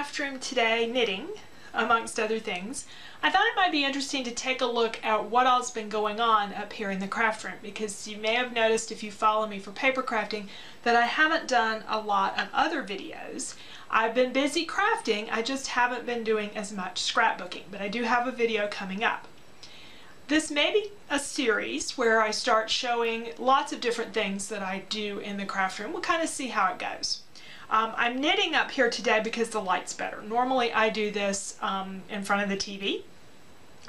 craft room today knitting, amongst other things. I thought it might be interesting to take a look at what all's been going on up here in the craft room, because you may have noticed if you follow me for paper crafting that I haven't done a lot of other videos. I've been busy crafting, I just haven't been doing as much scrapbooking, but I do have a video coming up. This may be a series where I start showing lots of different things that I do in the craft room. We'll kind of see how it goes. I'm knitting up here today because the light's better. Normally I do this in front of the TV,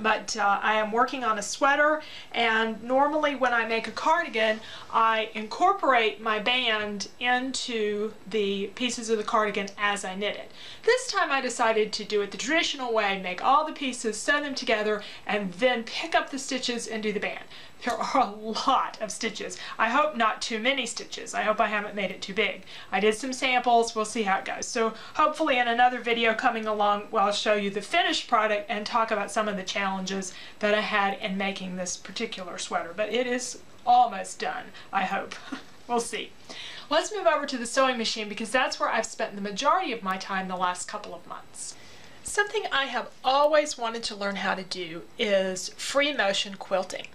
but I am working on a sweater, and normally when I make a cardigan I incorporate my band into the pieces of the cardigan as I knit it. This time I decided to do it the traditional way, make all the pieces, sew them together, and then pick up the stitches and do the band. There are a lot of stitches. I hope not too many stitches. I hope I haven't made it too big. I did some samples. We'll see how it goes. So hopefully in another video coming along, I'll show you the finished product and talk about some of the challenges that I had in making this particular sweater. But it is almost done, I hope. We'll see. Let's move over to the sewing machine, because that's where I've spent the majority of my time the last couple of months. Something I have always wanted to learn how to do is free motion quilting.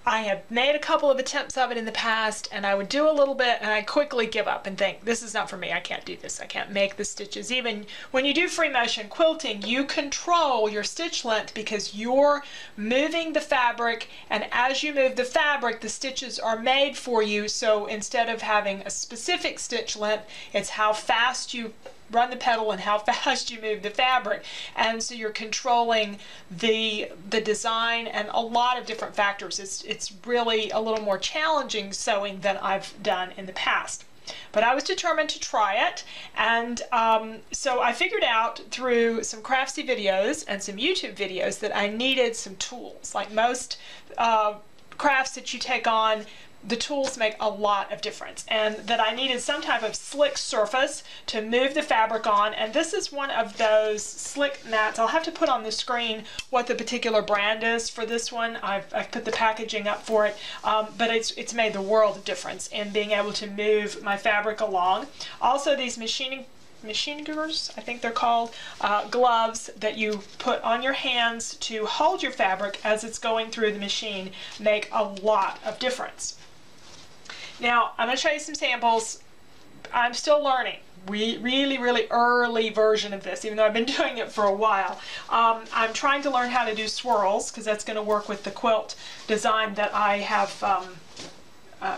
I have made a couple of attempts of it in the past, and I would do a little bit and I quickly give up and think, this is not for me, I can't do this, I can't make the stitches. Even when you do free motion quilting, you control your stitch length because you're moving the fabric, and as you move the fabric, the stitches are made for you. So instead of having a specific stitch length, it's how fast you run the pedal and how fast you move the fabric, and so you're controlling the design and a lot of different factors. It's really a little more challenging sewing than I've done in the past. But I was determined to try it, and so I figured out through some Craftsy videos and some YouTube videos that I needed some tools. Like most crafts that you take on, the tools make a lot of difference, and that I needed some type of slick surface to move the fabric on, and this is one of those slick mats. I'll have to put on the screen what the particular brand is for this one. I've put the packaging up for it, but it's made the world of difference in being able to move my fabric along. Also, these machiningers, I think they're called, gloves that you put on your hands to hold your fabric as it's going through the machine make a lot of difference. Now, I'm going to show you some samples. I'm still learning. Really early version of this, even though I've been doing it for a while. I'm trying to learn how to do swirls, because that's going to work with the quilt design that I have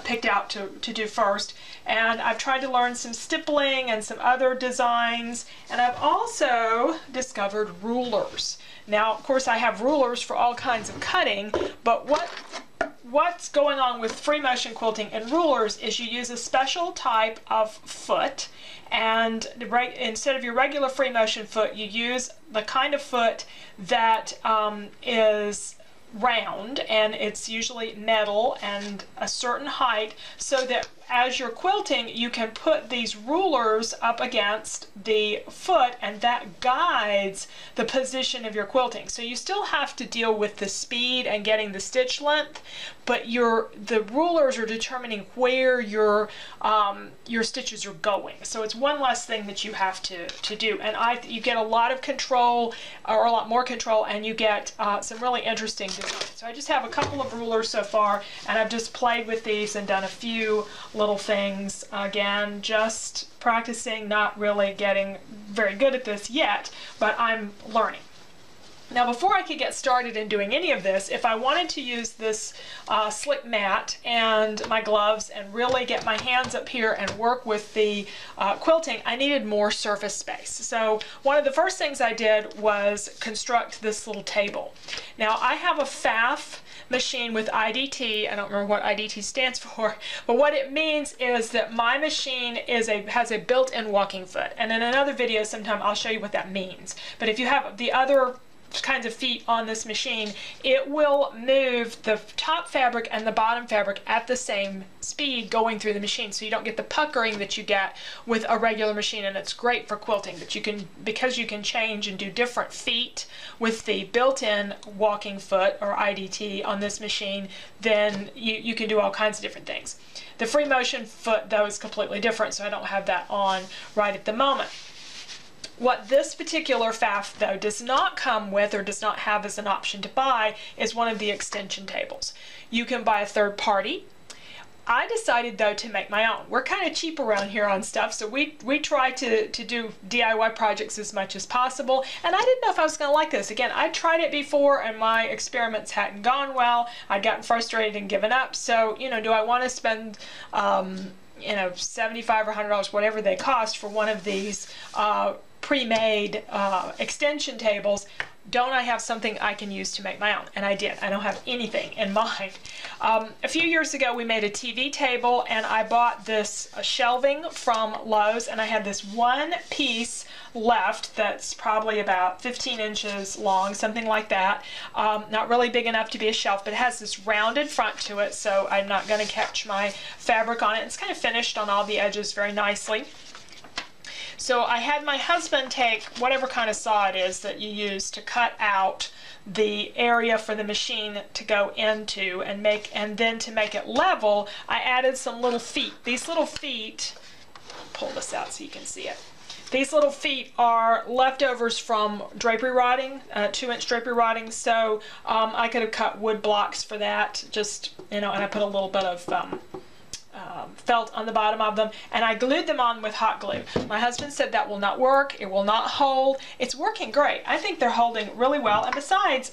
picked out to do first. And I've tried to learn some stippling and some other designs, and I've also discovered rulers. Now, of course, I have rulers for all kinds of cutting, but what's going on with free motion quilting and rulers is you use a special type of foot, and instead of your regular free motion foot, you use the kind of foot that is round, and it's usually metal and a certain height, so that as you're quilting you can put these rulers up against the foot, and that guides the position of your quilting. So you still have to deal with the speed and getting the stitch length, but the rulers are determining where your stitches are going. So it's one less thing that you have to do, and you get a lot of control, or a lot more control, and you get some really interesting designs. So I just have a couple of rulers so far, and I've just played with these and done a few little things. Again, just practicing, not really getting very good at this yet, but I'm learning. Now, before I could get started in doing any of this, if I wanted to use this slick mat and my gloves and really get my hands up here and work with the quilting, I needed more surface space. So one of the first things I did was construct this little table. Now, I have a FAF machine with IDT. I don't remember what IDT stands for, but what it means is that my machine has a built-in walking foot, and in another video sometime I'll show you what that means. But if you have the other kinds of feet on this machine, it will move the top fabric and the bottom fabric at the same speed going through the machine, so you don't get the puckering that you get with a regular machine. And it's great for quilting that you can, because you can change and do different feet with the built-in walking foot or IDT on this machine, then you can do all kinds of different things. The free motion foot though is completely different, so I don't have that on right at the moment. What this particular faff though does not come with, or does not have as an option to buy, is one of the extension tables. You can buy a third party. I decided though to make my own. We're kind of cheap around here on stuff, so we try to do DIY projects as much as possible, and I didn't know if I was going to like this. Again, I tried it before and my experiments hadn't gone well. I'd gotten frustrated and given up, so you know, do I want to spend you know, $75 or $100, whatever they cost, for one of these pre-made extension tables? Don't I have something I can use to make my own? And I did. I don't have anything in mind. A few years ago we made a TV table, and I bought this shelving from Lowe's, and I had this one piece left that's probably about 15 inches long, something like that. Not really big enough to be a shelf, but it has this rounded front to it, so I'm not going to catch my fabric on it. It's kind of finished on all the edges very nicely. So I had my husband take whatever kind of saw it is that you use to cut out the area for the machine to go into, and then to make it level, I added some little feet. These little feet, pull this out so you can see it. These little feet are leftovers from drapery rotting, 2-inch drapery rotting, so I could have cut wood blocks for that, just, you know, and I put a little bit of felt on the bottom of them, and I glued them on with hot glue. My husband said that will not work, it will not hold. It's working great. I think they're holding really well, and besides,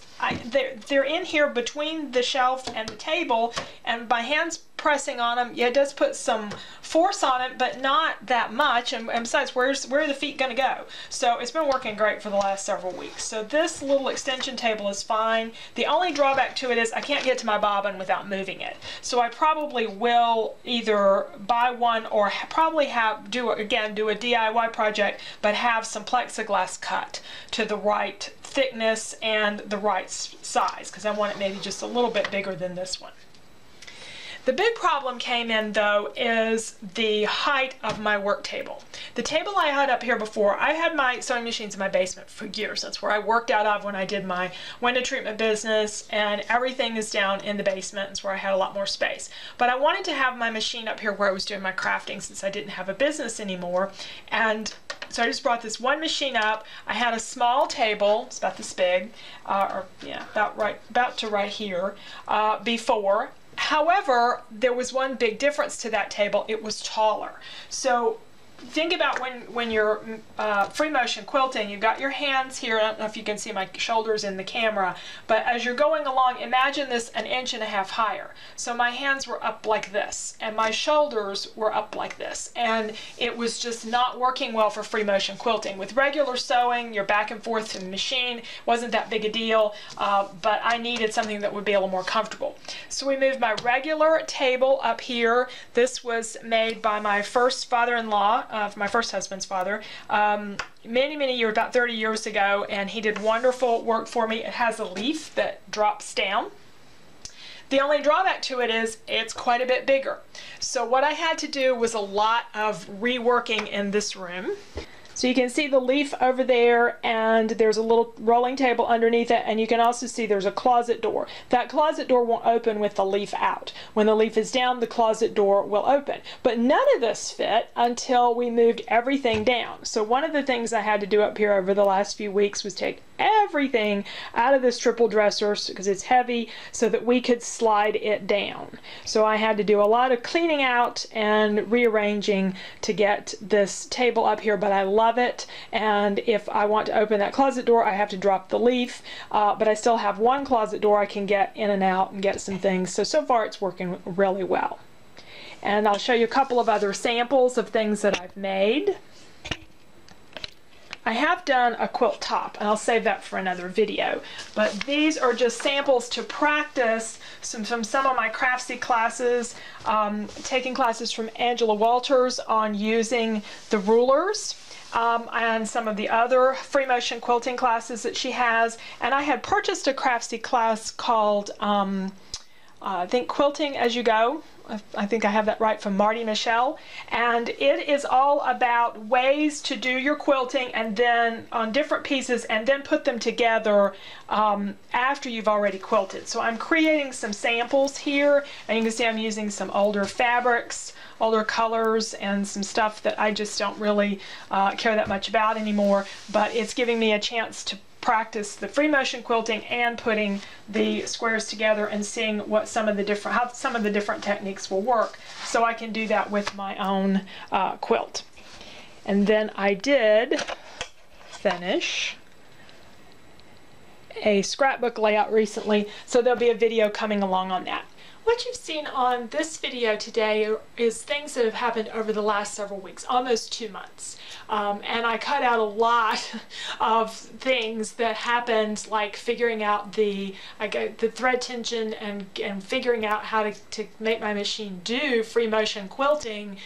they're in here between the shelf and the table, and my hands pressing on them, yeah, it does put some force on it, but not that much, and besides, where are the feet going to go? So it's been working great for the last several weeks. So this little extension table is fine. The only drawback to it is I can't get to my bobbin without moving it. So I probably will either buy one or probably do a DIY project, but have some plexiglass cut to the right thickness and the right size, because I want it maybe just a little bit bigger than this one. The big problem came in though is the height of my work table. The table I had up here before, I had my sewing machines in my basement for years. That's where I worked out of when I did my window treatment business, and everything is down in the basement. It's where I had a lot more space. But I wanted to have my machine up here where I was doing my crafting, since I didn't have a business anymore. And so I just brought this one machine up. I had a small table, it's about this big, or yeah, about to right here, before. However, there was one big difference to that table. It was taller. So think about when you're free motion quilting, you've got your hands here. I don't know if you can see my shoulders in the camera, but as you're going along, imagine this 1.5 inches higher. So my hands were up like this, and my shoulders were up like this, and it was just not working well for free motion quilting. With regular sewing, you're back and forth to the machine, wasn't that big a deal, but I needed something that would be a little more comfortable. So we moved my regular table up here. This was made by my first father-in-law, my first husband's father, many years, about 30 years ago, and he did wonderful work for me. It has a leaf that drops down. The only drawback to it is it's quite a bit bigger. So what I had to do was a lot of reworking in this room. So you can see the leaf over there, and there's a little rolling table underneath it, and you can also see there's a closet door. That closet door won't open with the leaf out. When the leaf is down, the closet door will open. But none of this fit until we moved everything down. So one of the things I had to do up here over the last few weeks was take everything out of this triple dresser, because it's heavy, so that we could slide it down. So I had to do a lot of cleaning out and rearranging to get this table up here, but I love it, and if I want to open that closet door, I have to drop the leaf, but I still have one closet door I can get in and out and get some things. So far it's working really well. And I'll show you a couple of other samples of things that I've made. I have done a quilt top, and I'll save that for another video, but these are just samples to practice from some of my Craftsy classes, taking classes from Angela Walters on using the rulers, and some of the other free motion quilting classes that she has. And I had purchased a Craftsy class called I think Quilting As You Go. I think I have that right, from Marty Michelle, and it is all about ways to do your quilting and then on different pieces and then put them together after you've already quilted. So I'm creating some samples here, and you can see I'm using some older fabrics, older colors, and some stuff that I just don't really care that much about anymore, but it's giving me a chance to practice the free motion quilting and putting the squares together and seeing what how some of the different techniques will work, so I can do that with my own quilt. And then I did finish a scrapbook layout recently, so there'll be a video coming along on that. What you've seen on this video today is things that have happened over the last several weeks, almost 2 months. And I cut out a lot of things that happened, like figuring out the thread tension and figuring out how to make my machine do free motion quilting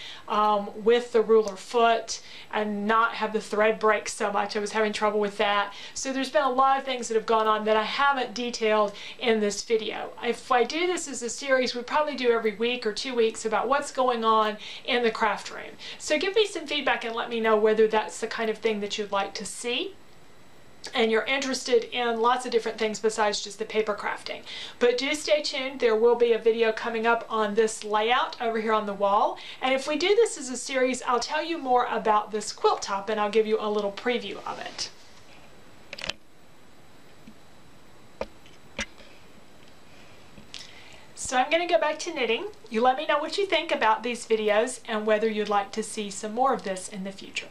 with the ruler foot and not have the thread break so much. I was having trouble with that. So there's been a lot of things that have gone on that I haven't detailed in this video. If I do this as a series, we probably do every week or 2 weeks about what's going on in the craft room. So give me some feedback and let me know whether that's the kind of thing that you'd like to see and you're interested in lots of different things besides just the paper crafting. But do stay tuned. There will be a video coming up on this layout over here on the wall, and if we do this as a series, I'll tell you more about this quilt top and I'll give you a little preview of it. So I'm going to go back to knitting. You let me know what you think about these videos and whether you'd like to see some more of this in the future.